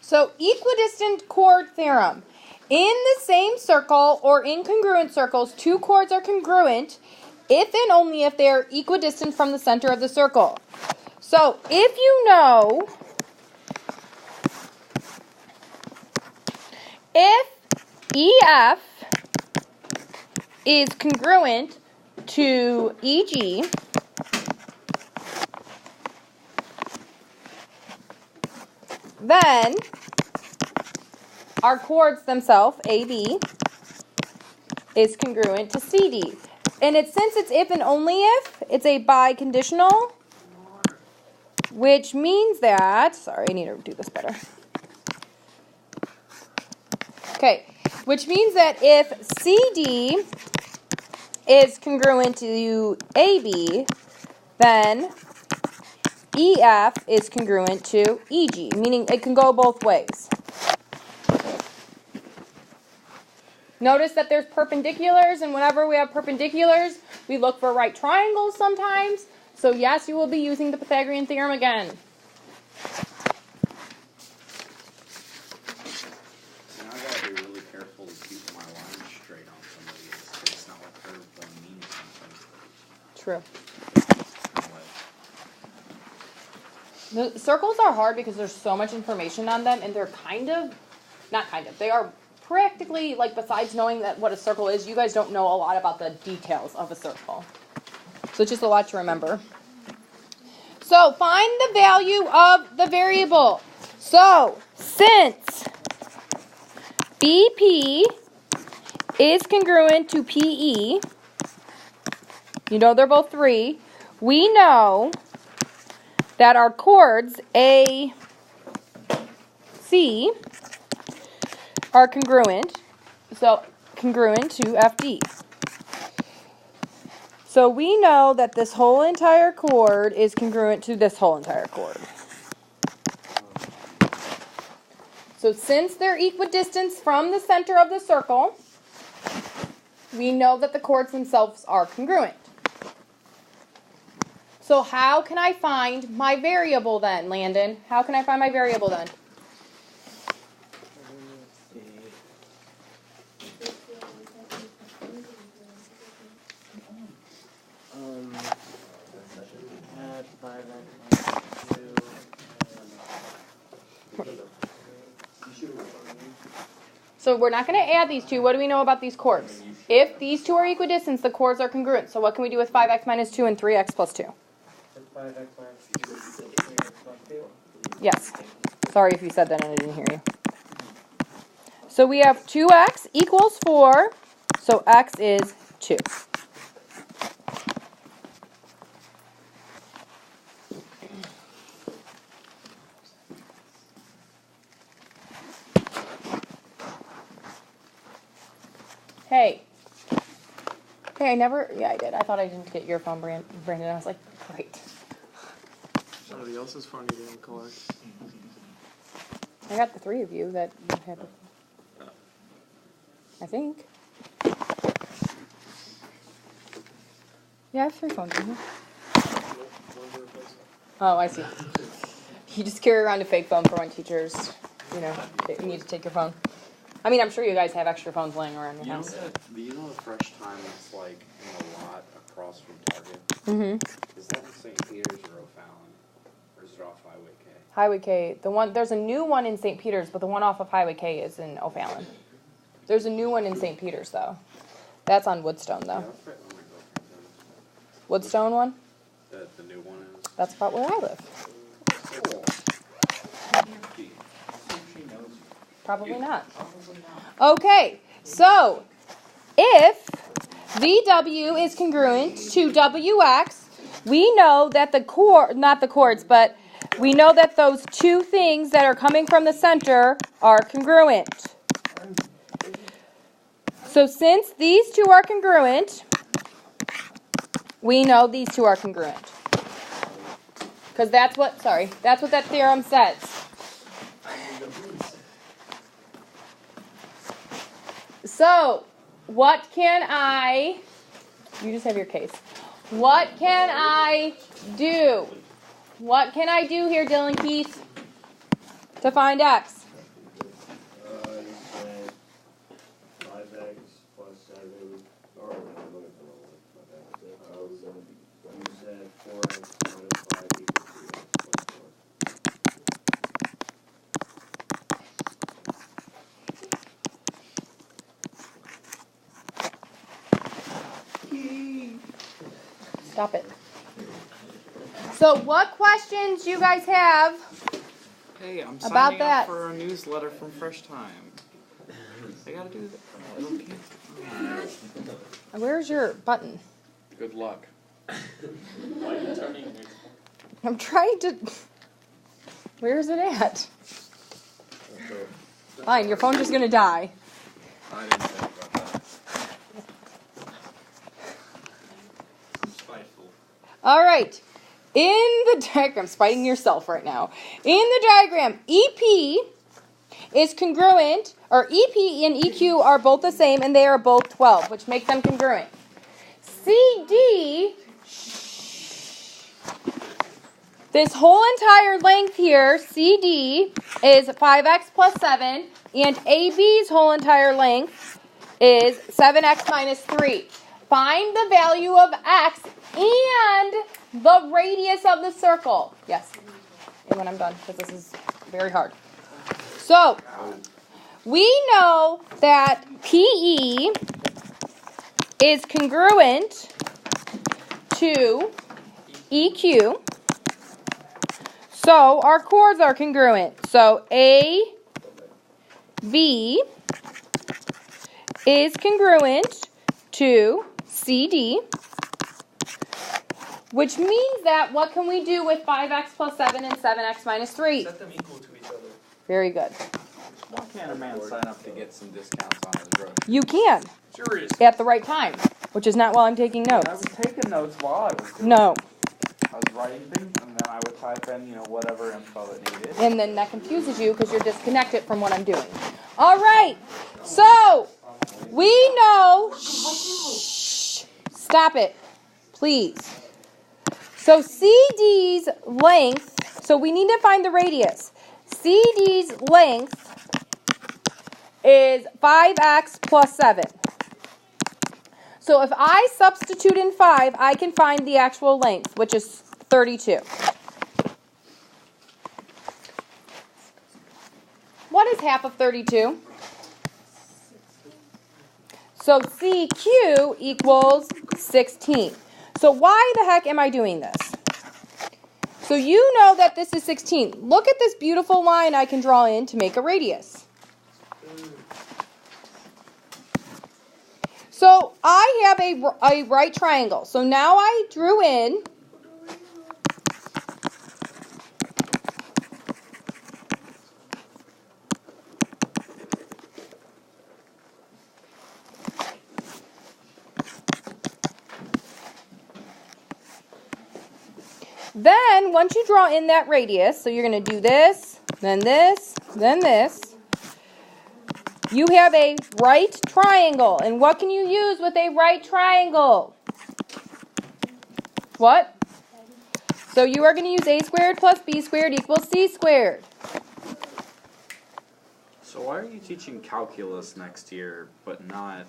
So, equidistant chord theorem. In the same circle or in congruent circles, two chords are congruent if and only if they are equidistant from the center of the circle. So, if you know, if EF is congruent to EG, then our chords themselves, AB, is congruent to CD. And since it's if and only if, it's a biconditional, which means that, sorry, I need to do this better. Okay, which means that if CD is congruent to AB, then EF is congruent to EG, meaning it can go both ways. Notice that there's perpendiculars, and whenever we have perpendiculars, we look for right triangles sometimes. So yes, you will be using the Pythagorean theorem again. Now I gotta be really careful to keep my line straight on some of these. It's not like curve don't mean something. True. The circles are hard because there's so much information on them, and they're they are practically, like, besides knowing that what a circle is, you guys don't know a lot about the details of a circle. So it's just a lot to remember. So find the value of the variable. So since BP is congruent to PE, you know they're both 3, we know that our chords A, C are congruent, so congruent to FD. So we know that this whole entire chord is congruent to this whole entire chord. So since they're equidistant from the center of the circle, we know that the chords themselves are congruent. So how can I find my variable then, Landon? How can I find my variable then? So we're not going to add these two. What do we know about these chords? If these two are equidistant, the chords are congruent. So what can we do with 5x minus 2 and 3x plus 2? 5x minus 2 plus 2. Yes. Sorry if you said that and I didn't hear you. So we have 2x equals 4. So x is 2. Hey, I did. I thought I didn't get your phone, Brandon. I was like, great. Somebody else's phone you didn't collect. I got the 3 of you that you had. I think. Yeah, I have 3 phones in here. Oh, I see. You just carry around a fake phone for when teachers, they need to take your phone. I mean, I'm sure you guys have extra phones laying around your house. You know the Fresh Time that's like in a lot across from Target? Mm-hmm. Is that in St. Peter's or O'Fallon? Or is it off Highway K? Highway K. There's a new one in St. Peter's, but the one off of Highway K is in O'Fallon. There's a new one in St. Peter's, though. That's on Woodstone, though. Yeah, that's right where my girlfriend lives. Woodstone one? The new one is? That's about where I live. Cool. Probably not. Okay, so if VW is congruent to WX, we know that we know that those two things that are coming from the center are congruent. So since these two are congruent, we know these two are congruent. Because that's what that theorem says. So, what can I, you just have your case. What can I do? What can I do here, Dylan Keith, to find x? Stop it. So what questions you guys have? Hey, I'm About signing that. up for a newsletter from Fresh Time. I gotta do that. It'll cancel. Where's your button? Good luck. I'm trying to. Where's it at? Fine, your phone's just gonna die. I didn't think about that. I'm spiteful. All right. In the diagram, spiting yourself right now. In the diagram, EP is congruent, or EP and EQ are both the same, and they are both 12, which makes them congruent. CD, this whole entire length here, CD, is 5x plus 7, and AB's whole entire length is 7x minus 3. Find the value of x and the radius of the circle. Yes. And when I'm done, because this is very hard. So, we know that PE is congruent to EQ. So, our chords are congruent. So, AB is congruent to CD. Which means that, what can we do with 5x plus 7 and 7x minus 3? Set them equal to each other. Very good. Why can't a man sign up to get some discounts on his groceries? You can, Serious. at the right time, which is not while I'm taking I notes. was taking notes while I was doing No. it. I was writing things, and then I would type in, whatever info it needed. And then that confuses you because you're disconnected from what I'm doing. All right. So, we know... Shh. Stop it. Please. So, CD's length... So, we need to find the radius. CD's length is 5x plus 7. So, if I substitute in 5, I can find the actual length, which is 32. What is half of 32? So CQ equals 16. So why the heck am I doing this? So you know that this is 16. Look at this beautiful line I can draw in to make a radius. So I have a right triangle. So now I drew in Then, once you draw in that radius, so you're going to do this, then this, then this, you have a right triangle. And what can you use with a right triangle? What? So you are going to use a squared plus b squared equals c squared. So why are you teaching calculus next year, but not,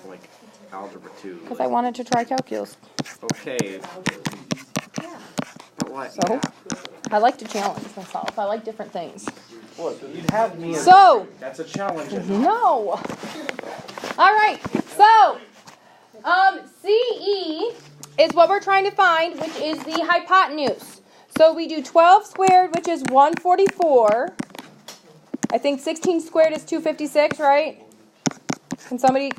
like, algebra 2? Because I wanted to try calculus. Okay. But what? So? Yeah. I like to challenge myself. I like different things. Look, you'd have me as So, that's a challenge. no. All right. So, CE is what we're trying to find, which is the hypotenuse. So we do 12 squared, which is 144. I think 16 squared is 256, right? Can somebody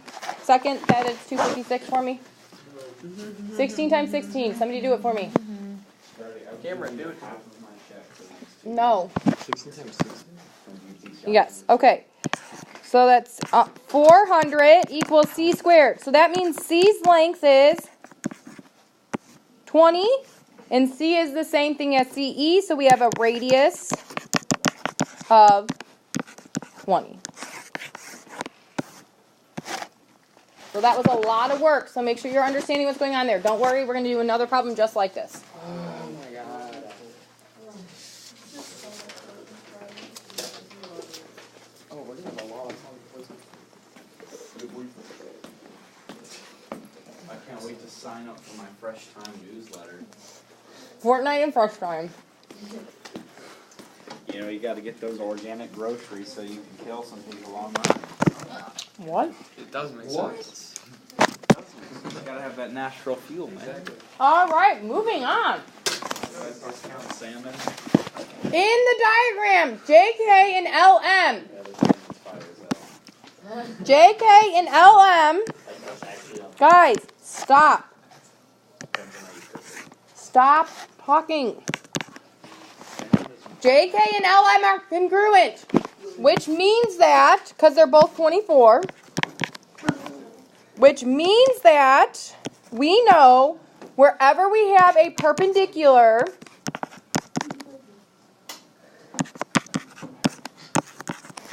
second that it's 256 for me? 16 times 16. Somebody do it for me. Cameron, do it. No. 16 times 16. Yes. Okay. So that's 400 equals c squared. So that means c's length is 20, and c is the same thing as CE, so we have a radius of 20. So that was a lot of work, so make sure you're understanding what's going on there. Don't worry, we're going to do another problem just like this. Oh my god. Oh, we're gonna have a lot of I can't wait to sign up for my Fresh Time newsletter. Fortnite and first time. You got to get those organic groceries so you can kill some people online. What? It does make What? sense. That's Gotta have that natural feel, man. All right, moving on. Discount salmon. In the diagram, JK and LM. JK and LM. Guys, stop. Stop talking. JK and LM are congruent, which means that, because they're both 24, which means that we know wherever we have a perpendicular,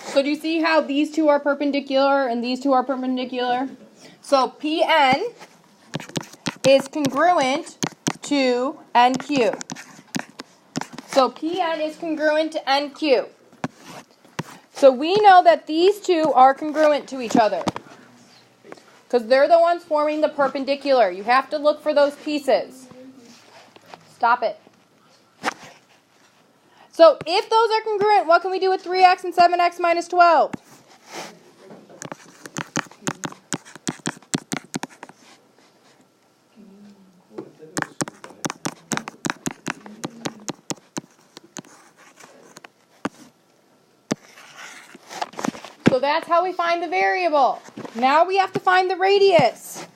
so do you see how these two are perpendicular and these two are perpendicular? So PN is congruent to NQ. So PN is congruent to NQ. So we know that these two are congruent to each other, because they're the ones forming the perpendicular. You have to look for those pieces. Stop it. So if those are congruent, what can we do with 3x and 7x minus 12? So that's how we find the variable. Now we have to find the radius.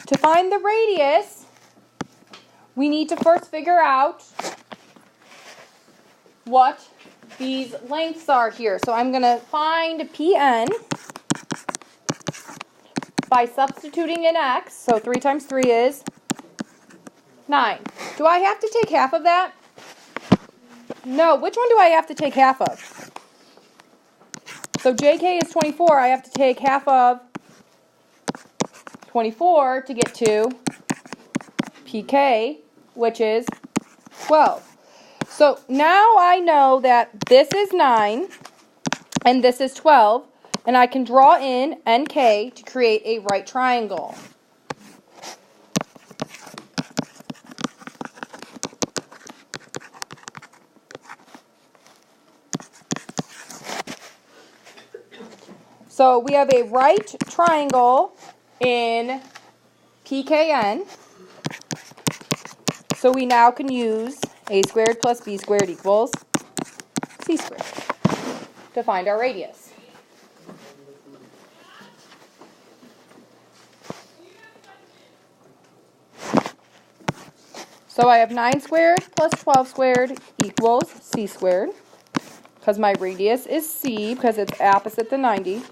To find the radius, we need to first figure out what these lengths are here. So I'm going to find Pn by substituting in x. So 3 times 3 is 9. Do I have to take half of that? No. Which one do I have to take half of? So JK is 24. I have to take half of 24 to get to PK, which is 12. So now I know that this is 9 and this is 12, and I can draw in NK to create a right triangle. So we have a right triangle in PKN. So we now can use a squared plus b squared equals c squared to find our radius. So I have 9 squared plus 12 squared equals c squared, because my radius is c because it's opposite the 90.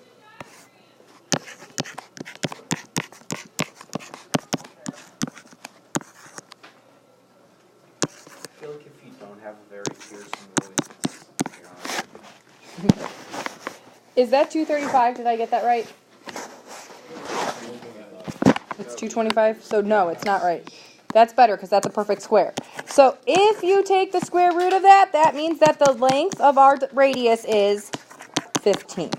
I feel like if you don't have a very piercing voice, Is that 235? Did I get that right? It's 225? So no, it's not right. That's better because that's a perfect square. So if you take the square root of that, that means that the length of our radius is 15.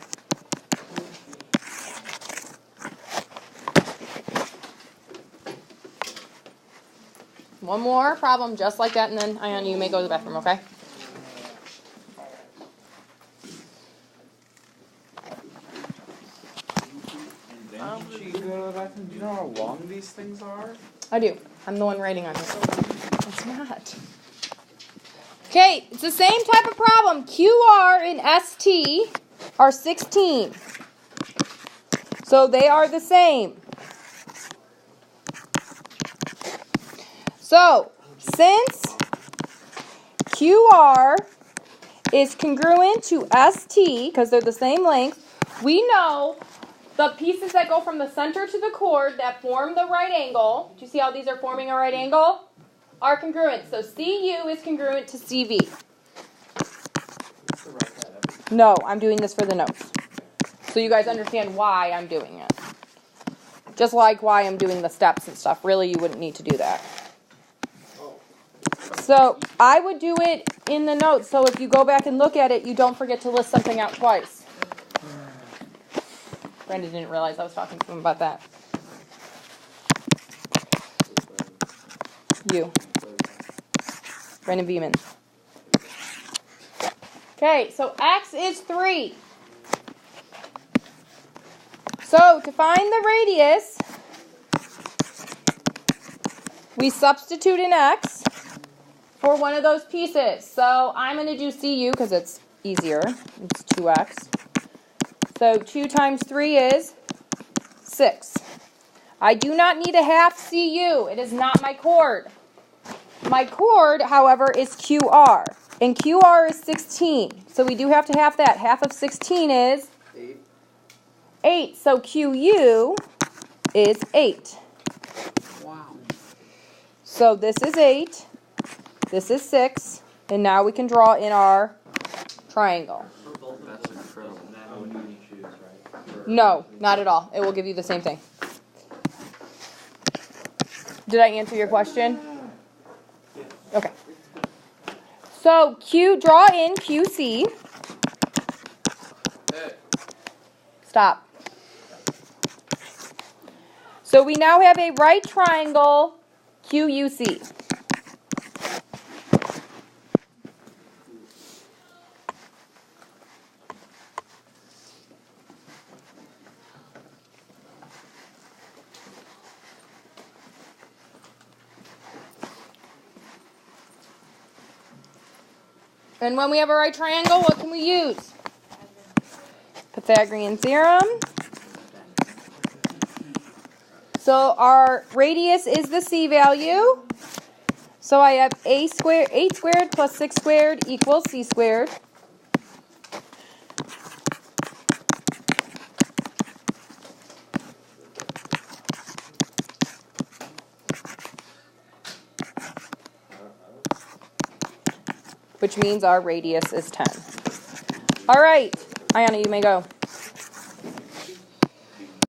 One more problem just like that, and then Ion, you may go to the bathroom, okay? then you go to the bathroom. Do you know how long these things are? I do. I'm the one writing on it. It's not. Okay, it's the same type of problem. QR and ST are 16. So they are the same. So, since QR is congruent to ST, because they're the same length, we know the pieces that go from the center to the chord that form the right angle, do you see how these are forming a right angle? Are congruent. So CU is congruent to CV. No, I'm doing this for the notes. So you guys understand why I'm doing it. Just like why I'm doing the steps and stuff. Really, you wouldn't need to do that. So I would do it in the notes, so if you go back and look at it, you don't forget to list something out twice. Brandon didn't realize I was talking to him about that. You. Brandon Beeman. Okay, so X is 3. So to find the radius, we substitute an x for one of those pieces. So I'm going to do CU because it's easier. It's 2x. So 2 times 3 is 6. I do not need a half CU. It is not my chord. My chord, however, is QR. And QR is 16. So we do have to half that. Half of 16 is 8. So QU is 8. Wow. So this is 8. This is 6. And now we can draw in our triangle. That's incredible. No, not at all. It will give you the same thing. Did I answer your question? Okay. So draw in QC. Stop. So we now have a right triangle QUC. And when we have a right triangle, what can we use? Pythagorean theorem. So our radius is the C value. So I have 8 squared plus 6 squared equals C squared. Which means our radius is 10. All right, Ayana, you may go.